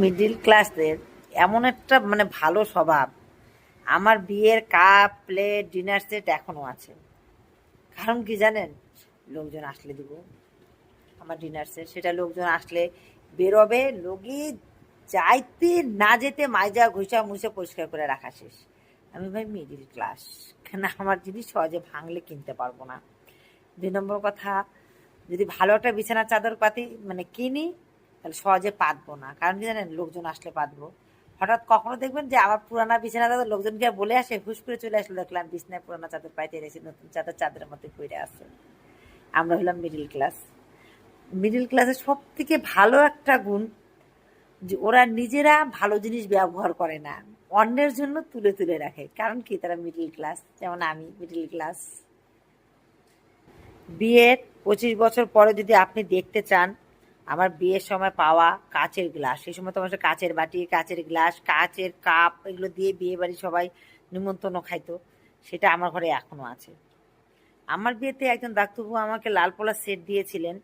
Middle ক্লাসদের এমন একটা ভালো স্বভাব, আমার বিয়ের কাপ প্লেট ডিনার সেট এখনো আছে। কারণ কি জানেন? লোকজন আসলে দিব আমার ডিনার সেট, সেটা লোকজন আসলে বেরোবে, লগি যাইতে না যেতে মাইজা ঘুষা মুছে পরিষ্কার করে রাখা শেষ। আমি ভাই মিডিল ক্লাস, কেন আমার জিনিস সহজে ভাঙলে কিনতে পারবো না। 2 নম্বর কথা, যদি ভালো একটা বিছানার চাদর পাতি কিনি, তাহলে সহজে পাতবো না। কারণ কি জানেন? লোকজন আসলে পাতবো। হঠাৎ কখনো দেখবেন যে আমার পুরানা বিছানা চাদর লোকজন গিয়ে বলে আসে, হুশ করে চলে আসলে দেখলাম বিছনায় পুরানা চাদর পাইতে এসেছি, নতুন চাদর চাদরের মধ্যে পড়ে আছে। আমরা হলাম মিডিল ক্লাস। মিডিল ক্লাসের সব থেকে ভালো একটা গুণ যে ওরা নিজেরা ভালো জিনিস ব্যবহার করে না, অন্যের জন্য তুলে তুলে রাখে। কারণ কি? তারা মিডিল ক্লাস। যেমন আমি মিডিল ক্লাস। বিয়ের 25 বছর পরে যদি আপনি দেখতে চান আমার বিয়ের সময় পাওয়া কাচের গ্লাস, সেই সময় তো আমার কাচের বাটি, কাচের গ্লাস, কাচের কাপ, এগুলো দিয়ে বিয়ে বাড়ি সবাই নিমন্ত্রণ খাইতো, সেটা আমার ঘরে এখনো আছে। আমার বিয়েতে একজন ডাক্তারবাবু আমাকে লাল পোলার সেট দিয়েছিলেন,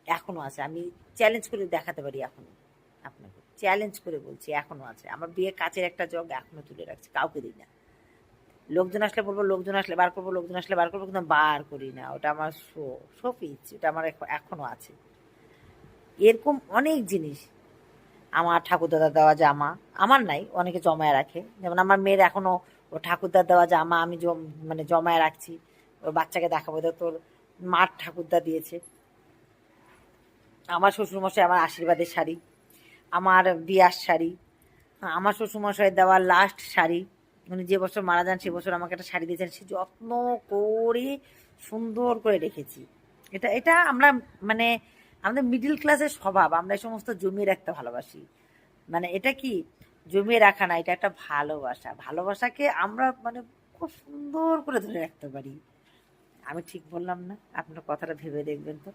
এখনো আছে। আমি চ্যালেঞ্জ করে দেখাতে পারি এখনো, আপনাকে চ্যালেঞ্জ করে বলছি এখনো আছে। আমার বিয়ে কাচের একটা জগ এখনো তুলে রাখছি, কাউকে দিই না। লোকজন আসলে বলবো, লোকজন আসলে বার করবো, লোকজন আসলে বার করবো, কিন্তু বার করি না। ওটা আমার শোপিস, ওটা আমার এখনো আছে। এরকম অনেক জিনিস। আমার ঠাকুরদাদা দেওয়া জামা, আমার নাই, অনেকে জমায় রাখে। যেমন আমার মেয়ের এখনো ও ঠাকুরদার দেওয়া জামা আমি জমায় রাখছি। ওর বাচ্চাকে দেখাবো, তোর মার ঠাকুরদা দিয়েছে। আমার শ্বশুরমশাই আমার আশীর্বাদের শাড়ি, আমার বিয়ার শাড়ি, আমার শ্বশুরমশাই দেওয়া লাস্ট শাড়ি, উনি যে বছর মারা যান সে বছর আমাকে একটা শাড়ি দিয়েছেন, সে যত্ন করে সুন্দর করে রেখেছি। এটা এটা আমরা মানে আমাদের মিডিল ক্লাসের স্বভাব, আমরা এই সমস্ত জমিয়ে রাখতে ভালোবাসি। এটা কি জমিয়ে রাখা না, এটা একটা ভালোবাসা। ভালোবাসাকে আমরা খুব সুন্দর করে ধরে রাখতে পারি। আমি ঠিক বললাম না? আপনার কথাটা ভেবে দেখবেন তো।